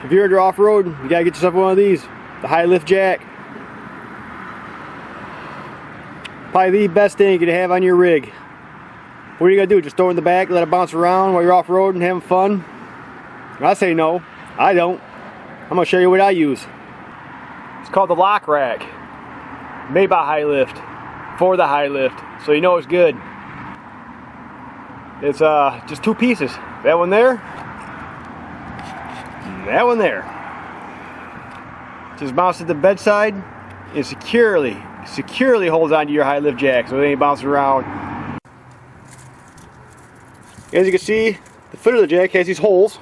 If you're into off-road, you gotta get yourself one of these. The high lift jack. Probably the best thing you could have on your rig. What are you gonna do? Just throw it in the back, let it bounce around while you're off-road and having fun? I say no. I don't. I'm gonna show you what I use. It's called the Loc-Rac. Made by High Lift. For the High Lift. So you know it's good. It's just two pieces. That one there. And that one there. Just mounts to the bedside and securely holds onto your high lift jack so it ain't bouncing around. As you can see, the foot of the jack has these holes.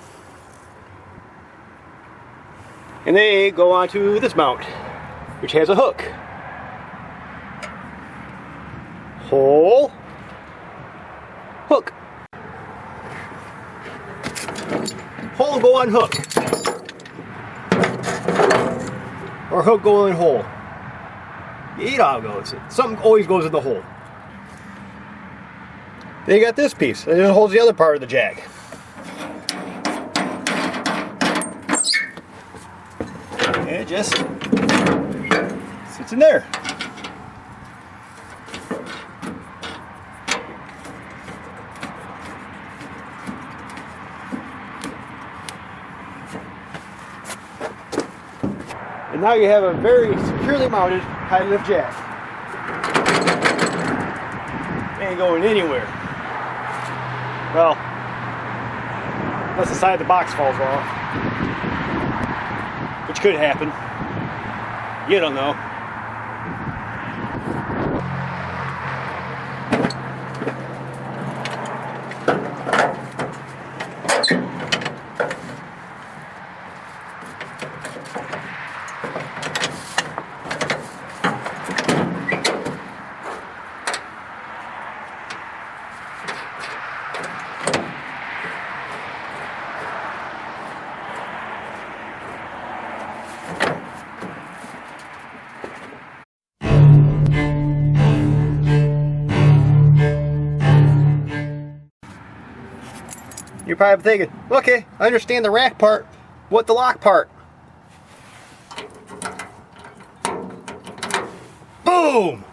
And they go onto this mount, which has a hook. Hole. Hook. Hole go on hook. Or hook go in hole. You know how it goes. Something always goes in the hole. Then you got this piece. It holds the other part of the jack. And it just sits in there. And now you have a very securely mounted high lift jack. Ain't going anywhere. Well, unless the side of the box falls off, which could happen. You don't know. You're probably thinking, okay, I understand the rack part. What the lock part? Boom!